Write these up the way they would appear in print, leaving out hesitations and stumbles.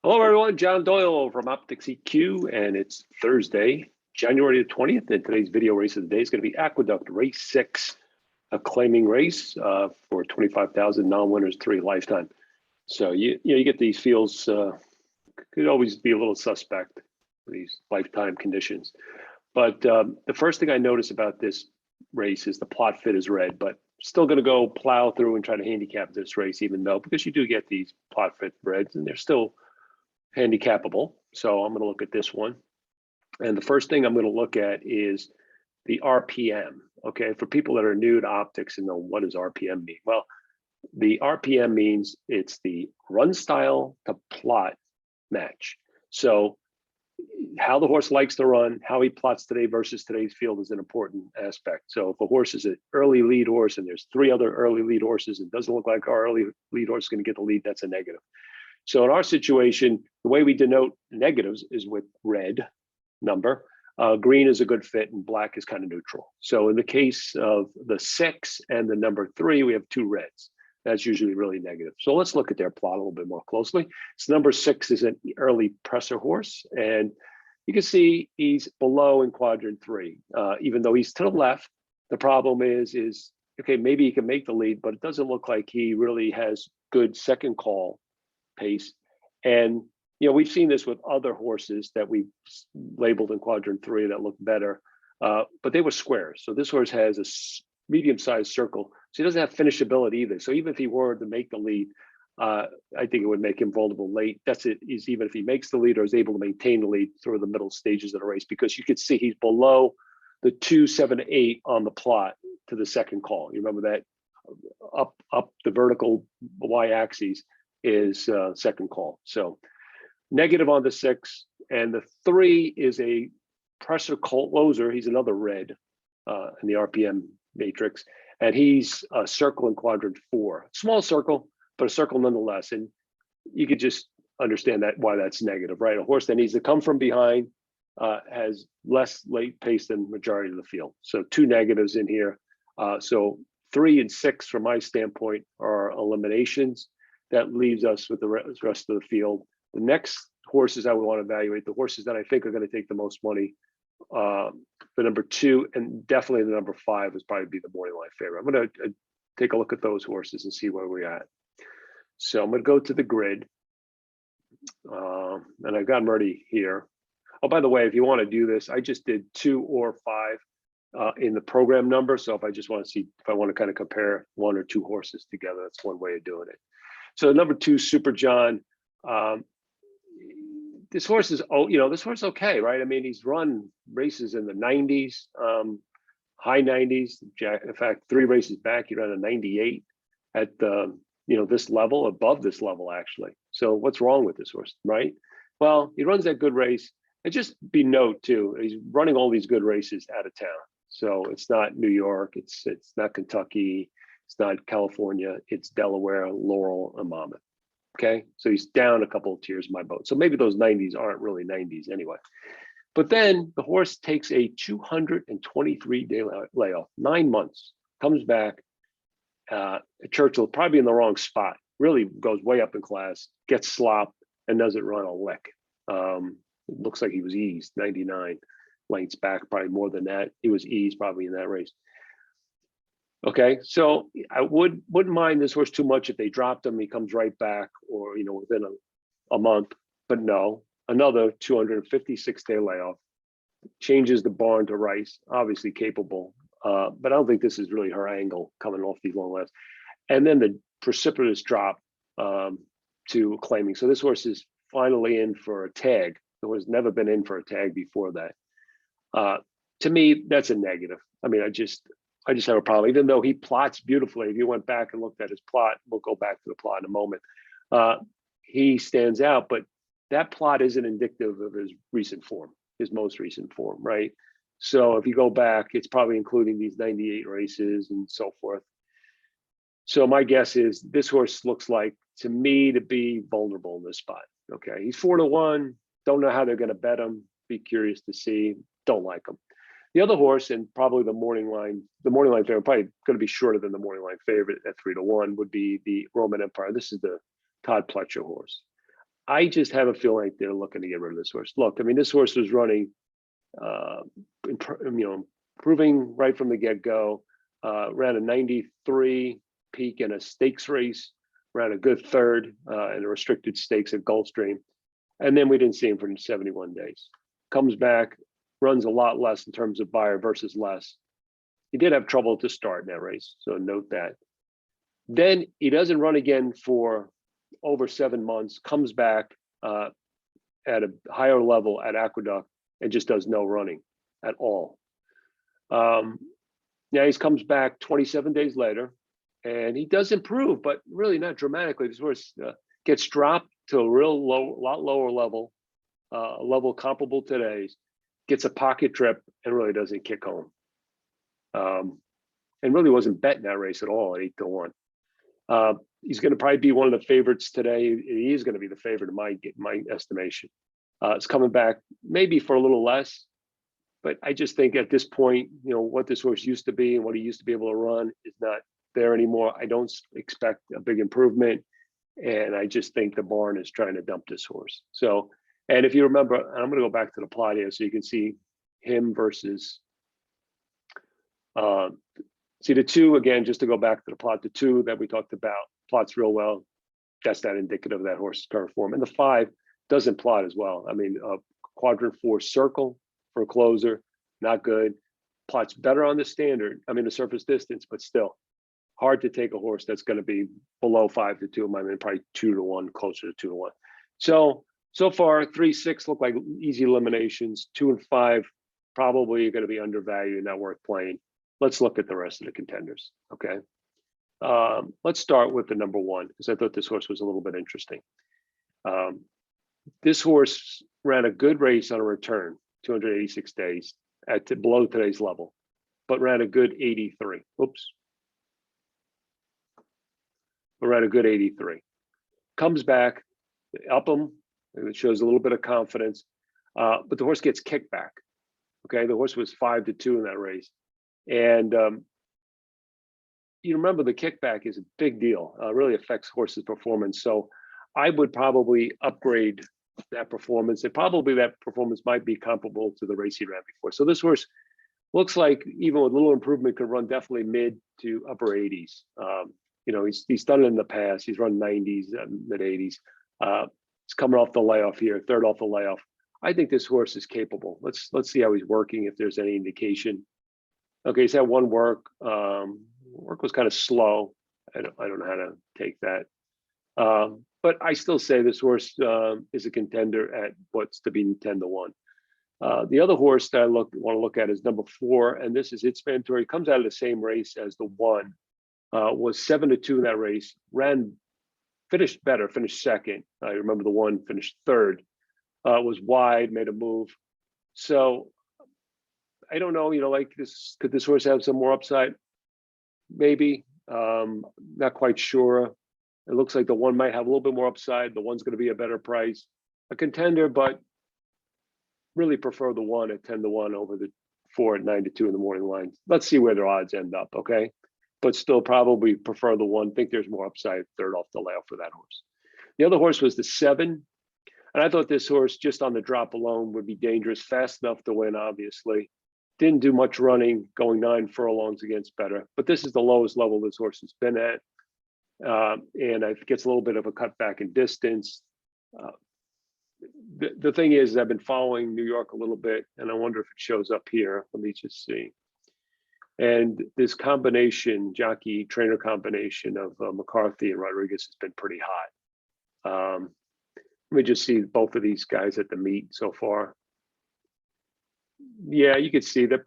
Hello, everyone. John Doyle from Optics EQ, and it's Thursday, January the 20th, and today's video race of the day is going to be Aqueduct Race 6, a claiming race for 25,000 non-winners, 3 lifetime. So you get these fields, could always be a little suspect, these lifetime conditions. But the first thing I notice about this race is the plot fit is red, but still going to go plow through and try to handicap this race, even though, because you do get these plot fit reds and they're still handicapable. So I'm going to look at this one. And the first thing I'm going to look at is the RPM. Okay, for people that are new to optics and know what does RPM mean? Well, the RPM means it's the run style to plot match. So how the horse likes to run, how he plots today versus today's field is an important aspect. So if a horse is an early lead horse and there's 3 other early lead horses, it doesn't look like our early lead horse is going to get the lead, that's a negative. So in our situation, the way we denote negatives is with red number. Green is a good fit and black is kind of neutral. So in the case of the 6 and the number 3, we have 2 reds. That's usually really negative. So let's look at their plot a little bit more closely. So number 6 is an early presser horse, and you can see he's below in quadrant 3, even though he's to the left. The problem is okay, maybe he can make the lead, but it doesn't look like he really has good second call pace. And we've seen this with other horses that we labeled in quadrant 3 that look better, but they were squares. So this horse has a medium-sized circle, so he doesn't have finishability either. So even if he were to make the lead, I think it would make him vulnerable late. That's it. Is even if he makes the lead or is able to maintain the lead through the middle stages of the race, because you could see he's below the 2, 7, 8 on the plot to the second call. You remember that up the vertical y-axis is second call. So negative on the 6, and the 3 is a presser closer. He's another red in the RPM matrix, and he's a circle in quadrant 4. Small circle, but a circle nonetheless. And you could just understand that why that's negative, right? A horse that needs to come from behind has less late pace than majority of the field. So 2 negatives in here. So 3 and 6 from my standpoint are eliminations. That leaves us with the rest of the field. The next horses I would want to evaluate, the horses that I think are going to take the most money, the number 2 and definitely the number 5 is probably be the morning line favorite. I'm going to take a look at those horses and see where we're at. So I'm going to go to the grid, and I've got them ready here. Oh, by the way, if you want to do this, I just did 2 or 5 in the program number. So if I just want to see, if I want to kind of compare 1 or 2 horses together, that's one way of doing it. So number 2, Super John. This horse is, this horse is okay, right? I mean, he's run races in the 90s, high 90s. In fact, 3 races back, he ran a 98 at the, this level, above this level, actually. So what's wrong with this horse, right? Well, he runs that good race. And just be note too, he's running all these good races out of town. So it's not New York, it's not Kentucky, it's not California, it's Delaware, Laurel, and Monmouth. Okay, so he's down a couple of tiers in my boat. So maybe those 90s aren't really 90s anyway. But then the horse takes a 223-day layoff, 9 months, comes back. Churchill probably in the wrong spot, really goes way up in class, gets slopped, and doesn't run a lick. It looks like he was eased, 99 lengths back, probably more than that. He was eased probably in that race. Okay, so I wouldn't mind this horse too much if they dropped him, he comes right back, or within a month. But no, another 256-day layoff changes the barn to Rice, obviously capable, but I don't think this is really her angle coming off these long laps. And then the precipitous drop to claiming. So this horse is finally in for a tag. The horse never been in for a tag before that. To me, that's a negative. I mean, I just have a problem, even though he plots beautifully. If you went back and looked at his plot, we'll go back to the plot in a moment. He stands out, but that plot isn't indicative of his recent form, his most recent form, right? So if you go back, it's probably including these 98 races and so forth. So my guess is this horse looks like, to me, to be vulnerable in this spot. Okay, he's 4-1. Don't know how they're going to bet him. Be curious to see. Don't like him. The other horse, and probably the morning line favorite, probably going to be shorter than the morning line favorite at 3-1, would be the Roman Empire. This is the Todd Pletcher horse. I just have a feeling like they're looking to get rid of this horse. Look, I mean, this horse was running, improving right from the get-go. Ran a 93 peak in a stakes race, ran a good third in a restricted stakes at Gulfstream. And then we didn't see him for 71 days. Comes back, runs a lot less in terms of buyer versus less. He did have trouble to start in that race, so note that. Then he doesn't run again for over 7 months, comes back at a higher level at Aqueduct and just does no running at all. Now he comes back 27 days later and he does improve, but really not dramatically. This horse gets dropped to a real lot lower level, a level comparable to today's, gets a pocket trip and really doesn't kick home. And really wasn't bet in that race at all at 8-1. He's going to probably be one of the favorites today. He is going to be the favorite in my estimation. It's coming back maybe for a little less, but I just think at this point, what this horse used to be and what he used to be able to run is not there anymore. I don't expect a big improvement, and I just think the barn is trying to dump this horse. So, and if you remember, and I'm going to go back to the plot here so you can see him versus. See the 2 again, just to go back to the plot, the 2 that we talked about plots real well. That's that indicative of that horse's current form. And the 5 doesn't plot as well. I mean, quadrant 4 circle for a closer, not good. Plots better on the standard. I mean, the surface distance, but still hard to take a horse that's going to be below 5-2. I mean, probably 2-1, closer to 2-1. So far, 3, 6 look like easy eliminations. 2 and 5 probably going to be undervalued and not worth playing. Let's look at the rest of the contenders, okay? Let's start with the number 1, because I thought this horse was a little bit interesting. This horse ran a good race on a return, 286 days, at below today's level, but ran a good 83. Oops. But ran a good 83. Comes back, up him, and it shows a little bit of confidence, but the horse gets kicked back, okay? The horse was 5-2 in that race. And you remember the kickback is a big deal, really affects horses' performance. So I would probably upgrade that performance, and probably that performance might be comparable to the race he ran before. So this horse looks like, even with little improvement, could run definitely mid to upper 80s. He's done it in the past. He's run 90s, mid 80s. He's coming off the layoff here, third off the layoff. I think this horse is capable. Let's see how he's working, if there's any indication. Okay, he's had one work. Work was kind of slow. I don't know how to take that. But I still say this horse is a contender at what's to be 10-1. The other horse that I want to look at is number 4, and this is its mandatory. Comes out of the same race as the 1. Was 7-2 in that race. Finished better. Finished second. I remember the 1 finished third. Was wide, made a move. So I don't know, like this, could this horse have some more upside? Maybe, not quite sure. It looks like the 1 might have a little bit more upside. The 1's going to be a better price, a contender, but really prefer the 1 at 10-1 over the 4 at 9-2 in the morning line. Let's see where their odds end up, okay? But still probably prefer the 1. Think there's more upside third off the layoff for that horse. The other horse was the 7. And I thought this horse, just on the drop alone, would be dangerous, fast enough to win, obviously. Didn't do much running, going 9 furlongs against better. But this is the lowest level this horse has been at. And it gets a little bit of a cutback in distance. The thing is, I've been following New York a little bit, and I wonder if it shows up here. Let me just see. And this combination, jockey-trainer combination of McCarthy and Rodriguez has been pretty hot. Let me just see both of these guys at the meet so far. Yeah, you could see that.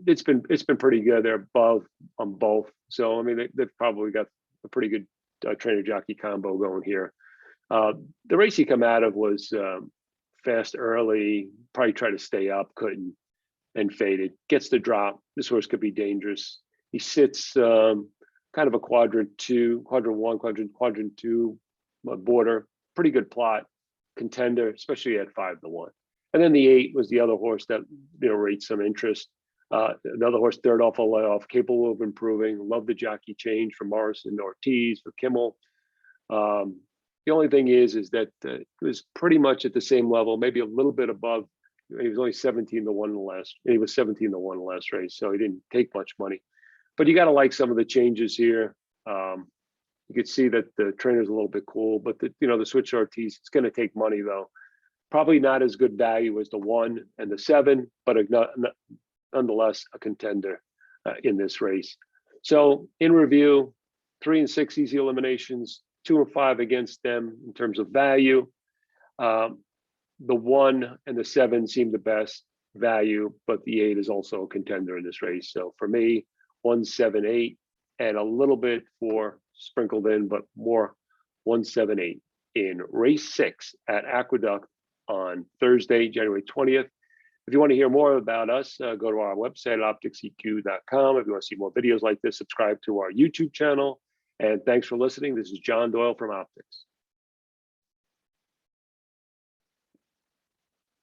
It's been pretty good. They're above on both. So I mean, they've probably got a pretty good trainer jockey combo going here. The race he come out of was fast early. Probably tried to stay up, couldn't, and faded. Gets the drop. This horse could be dangerous. He sits kind of a quadrant 1, quadrant 2 border. Pretty good plot, contender, especially at 5-1. And then the 8 was the other horse that rates some interest. Another horse third off a layoff, capable of improving. Love the jockey change from Morrison to Ortiz for Kimmel. The only thing is that it was pretty much at the same level, maybe a little bit above. He was only 17 to 1 in the last. He was 17 to 1 in the last race, so he didn't take much money. But you got to like some of the changes here. You could see that the trainer's a little bit cool, but the switch RTs, it's going to take money though. Probably not as good value as the 1 and the 7, but nonetheless a contender in this race. So in review, 3 and 6 easy eliminations, 2 and 5 against them in terms of value. The 1 and the 7 seem the best value, but the 8 is also a contender in this race. So for me, 1, 7, 8, and a little bit for sprinkled in, but more 1, 7, 8 in race 6 at Aqueduct on Thursday, January 20th. If you want to hear more about us, go to our website at opticseq.com. If you want to see more videos like this, subscribe to our YouTube channel. And thanks for listening. This is John Doyle from Optics.